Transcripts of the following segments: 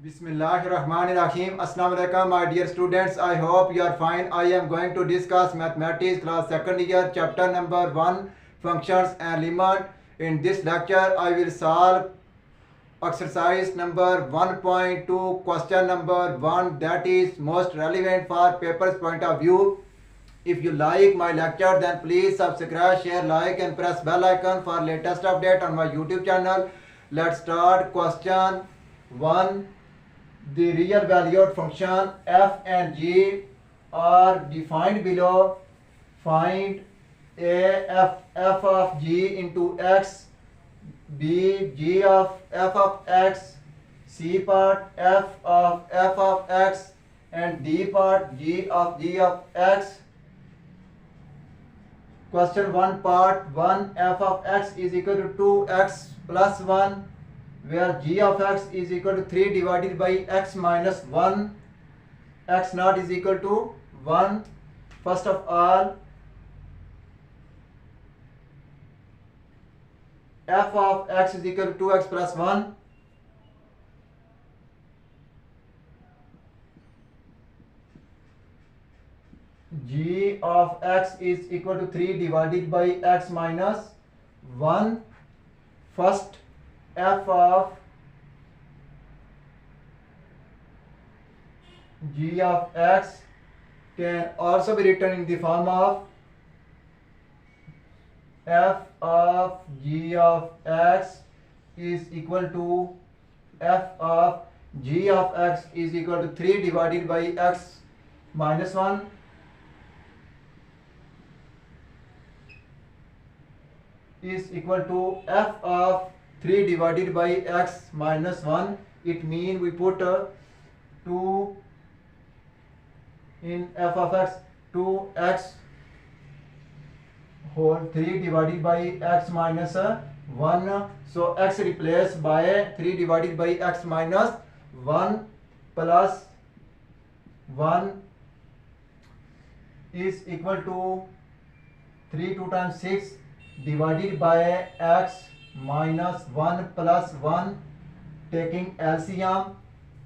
Bismillahirrahmanirrahim. Assalamu alaikum, my dear students. I hope you are fine. I am going to discuss mathematics class second year chapter number 1 functions and limit. In this lecture I will solve exercise number 1.2 question number 1 that is most relevant for paper's point of view. If you like my lecture then please subscribe, share, like and press bell icon for latest update on my YouTube channel. Let's start question 1. The real valued function f and g are defined below. Find f of g into x, b g of f of x, c part f of x and d part g of x. Question 1 part 1 f of x is equal to 2x plus 1, where g of x is equal to 3 divided by x minus 1, x naught is equal to 1. First of all, f of x is equal to 2x plus 1. G of x is equal to 3 divided by x minus 1. First, f of g of x can also be written in the form of f of g of x is equal to f of g of x is equal to 3 divided by x minus 1. Is equal to f of 3 divided by x minus 1. It means we put 2 in f of x, 2x whole 3 divided by x minus 1. So x replaced by 3 divided by x minus 1 plus 1 is equal to 3 2 times 6 divided by x minus 1 plus 1, taking LCM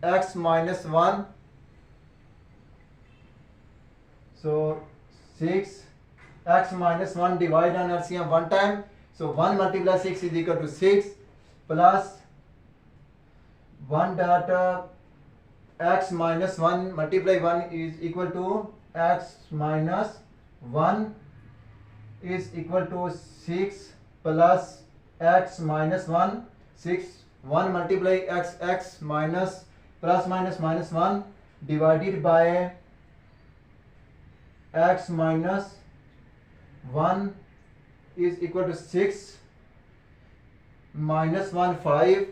x minus 1. So 6 x minus 1 divide on LCM one time. So 1 multiply 6 is equal to 6 plus 1 dot x minus 1 multiply 1 is equal to x minus 1 is equal to 6 plus x minus 1. 6 1 multiply x minus plus minus minus 1 divided by x minus 1 is equal to 6 minus 1 5.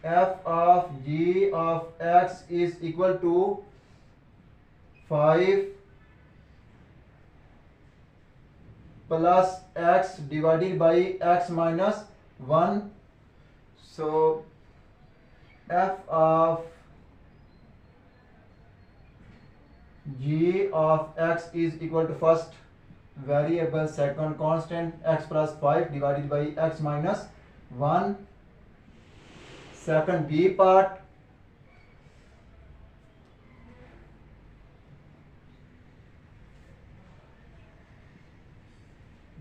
F of g of x is equal to 5 plus x divided by x minus 1. So f of g of x is equal to first variable, second constant x plus 5 divided by x minus 1. Second b part,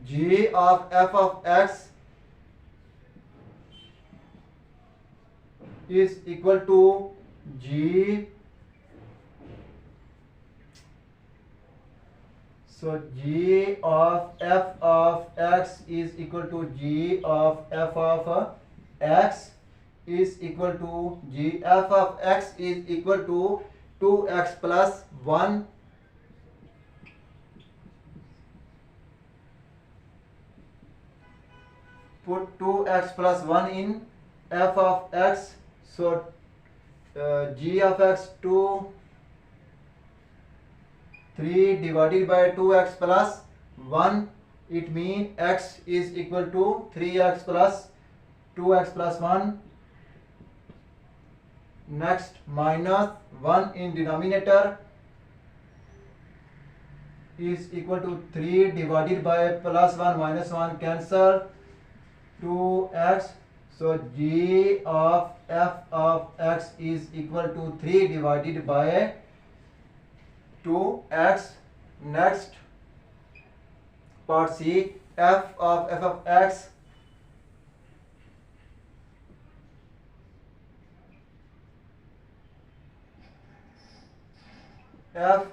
g of f of x is equal to g. So g of f of x is equal to g of f of x is equal to g f of x is equal to 2x plus 1. Put 2x plus 1 in f of x. So g of x 3 divided by 2x plus 1. It means x is equal to 3x plus 2x plus 1. Next, minus 1 in denominator is equal to 3 divided by plus 1 minus 1 cancel 2x. So g of f of x is equal to 3 divided by 2x. Next part C, f of x f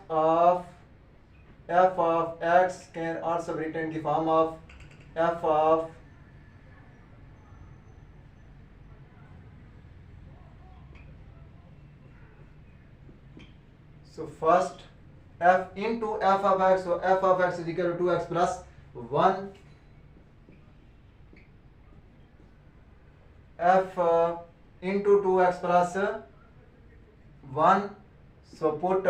of x can also be written in the form of f of so first f into f of x, so f of x is equal to 2x plus 1, f into 2x plus 1, so put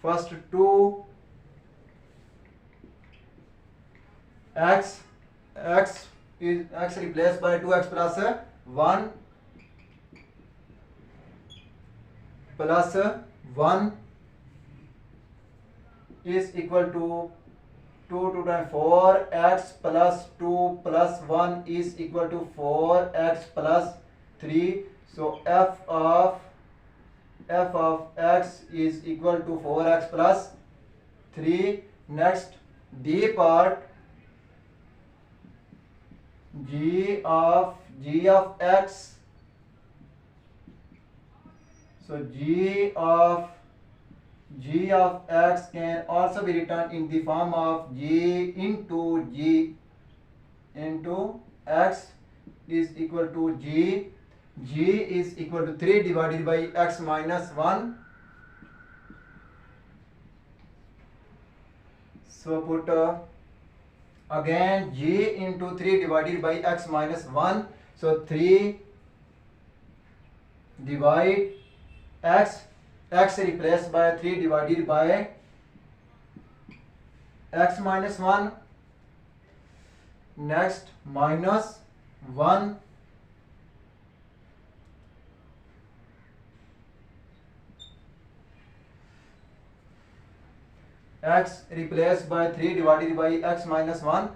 first 2 x is replaced by 2x plus 1 plus 1 is equal to 2 times 4x plus 2 plus 1 is equal to 4x plus 3. So f of x is equal to 4x plus 3. Next D part, g of x, so g of x can also be written in the form of g into x is equal to g is equal to 3 divided by x minus 1. So put again g into 3 divided by x minus 1. So 3 divide x replaced by 3 divided by x minus 1. Next minus 1 x replaced by 3 divided by x minus 1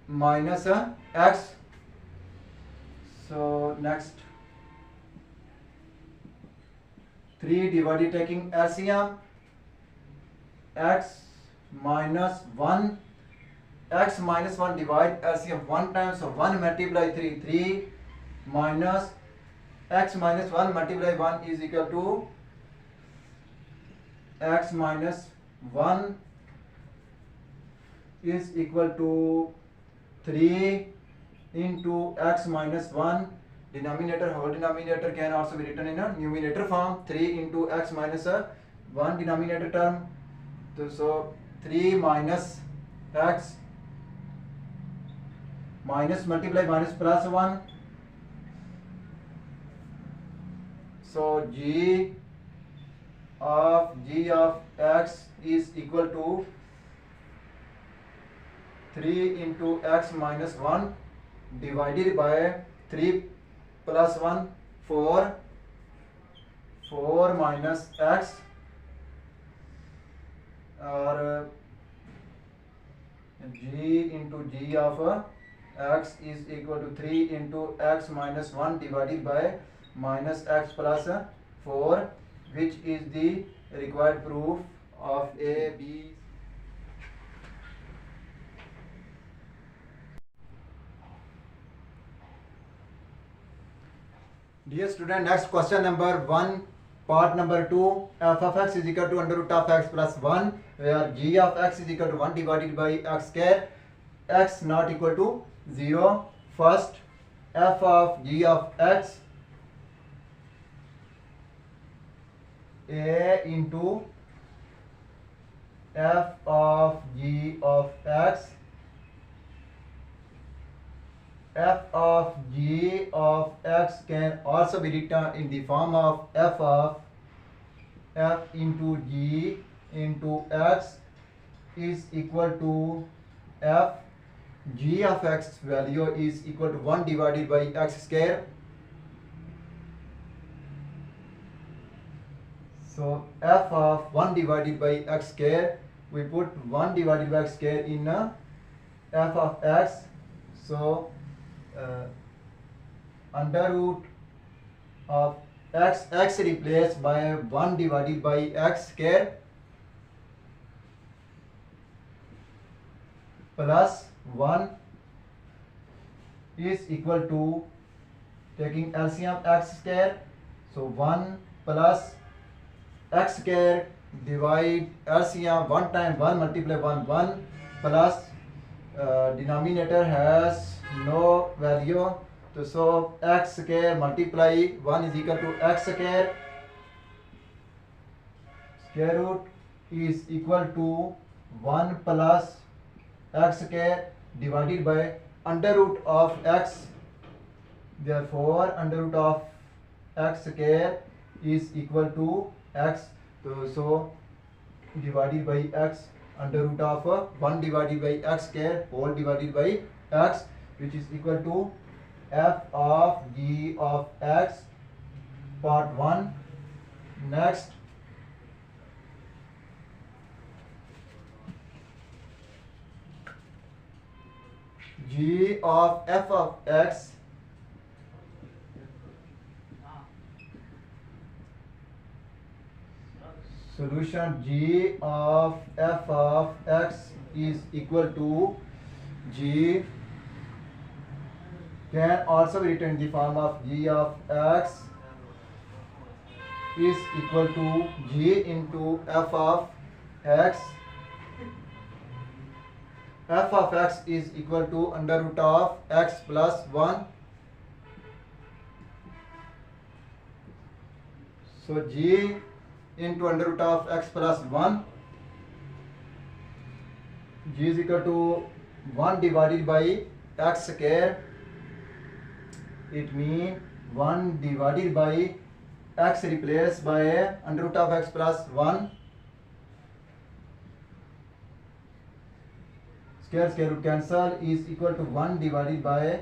minus x. So next 3 divided taking LCM, x minus 1 divide LCM 1 time, so 1 multiply 3 minus x minus 1 multiply 1 is equal to x minus 1 is equal to 3 into x minus 1. Denominator, whole denominator can also be written in a numerator form, 3 into x minus 1 denominator term. So 3 minus x minus multiply minus plus 1. So g of x is equal to 3 into x minus 1 divided by 3 plus 1 4 minus x, or g into g of x is equal to 3 into x minus 1 divided by minus x plus 4, which is the required proof of A, B. Dear student, next question number 1, part number 2, f of x is equal to under root of x plus 1, where g of x is equal to 1 divided by x square, x not equal to 0. First, f of g of x, a into f of g of x, f of g of x can also be written in the form of f of f into g into x is equal to f g of x value is equal to 1 divided by x square. So f of 1 divided by x square, we put 1 divided by x square in f of x. So uh, under root of x replaced by 1 divided by x square plus 1 is equal to, taking LCM x square, so 1 plus x square divide LCM 1 time 1 multiply 1 1 plus denominator has no value, so x square multiply 1 is equal to x square, square root is equal to 1 plus x square divided by under root of x, therefore under root of x square is equal to x, so divided by x, under root of 1 divided by x square whole divided by x, which is equal to f of g of x part 1. Next, g of f of x solution, g of f of x is equal to, g can also be written in the form of g of x is equal to g into f of x. F of x is equal to under root of x plus 1. So g into under root of x plus 1, g is equal to 1 divided by x square, it means 1 divided by x replaced by under root of x plus 1, square root cancel, is equal to 1 divided by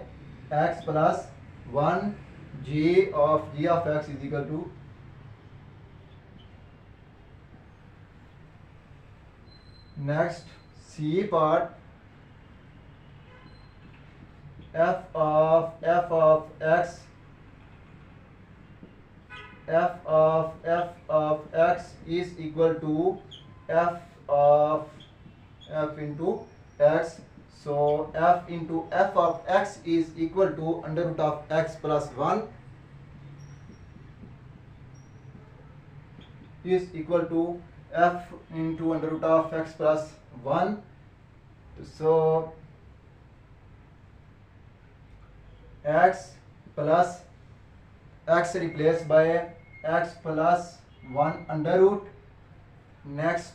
x plus 1, g of x is equal to, next C part, f of x is equal to f into x, so f into f of x is equal to under root of x plus 1 is equal to f into under root of x plus 1, so x plus x replaced by x plus 1 under root, next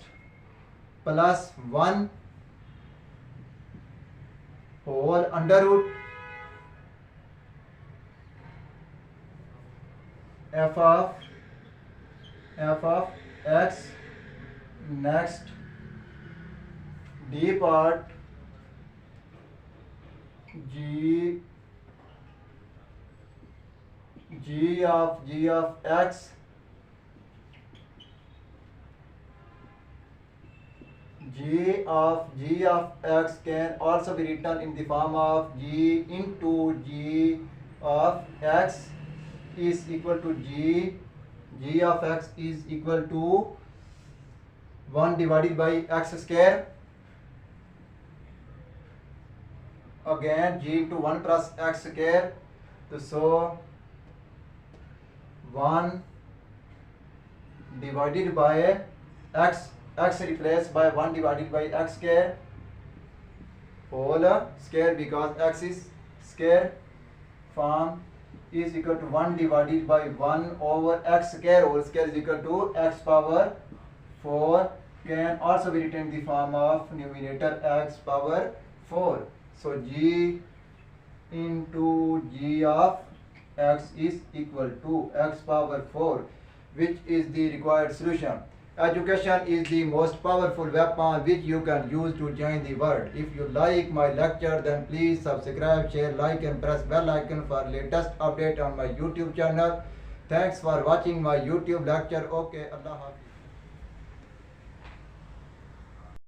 plus 1 whole under root, f of x, next D part, g of x, g of x can also be written in the form of g into g of x is equal to g of x is equal to 1 divided by x square, again g into 1 plus x square, so 1 divided by x replaced by 1 divided by x square whole square, because x is square form, is equal to 1 divided by 1 over x square whole square is equal to x power 4, can also be written in the form of numerator x power 4. So g into g of x is equal to x power 4, which is the required solution. Education is the most powerful weapon which you can use to change the world. If you like my lecture, then please subscribe, share, like and press bell icon for latest update on my YouTube channel. Thanks for watching my YouTube lecture. Okay, Allah Hafiz.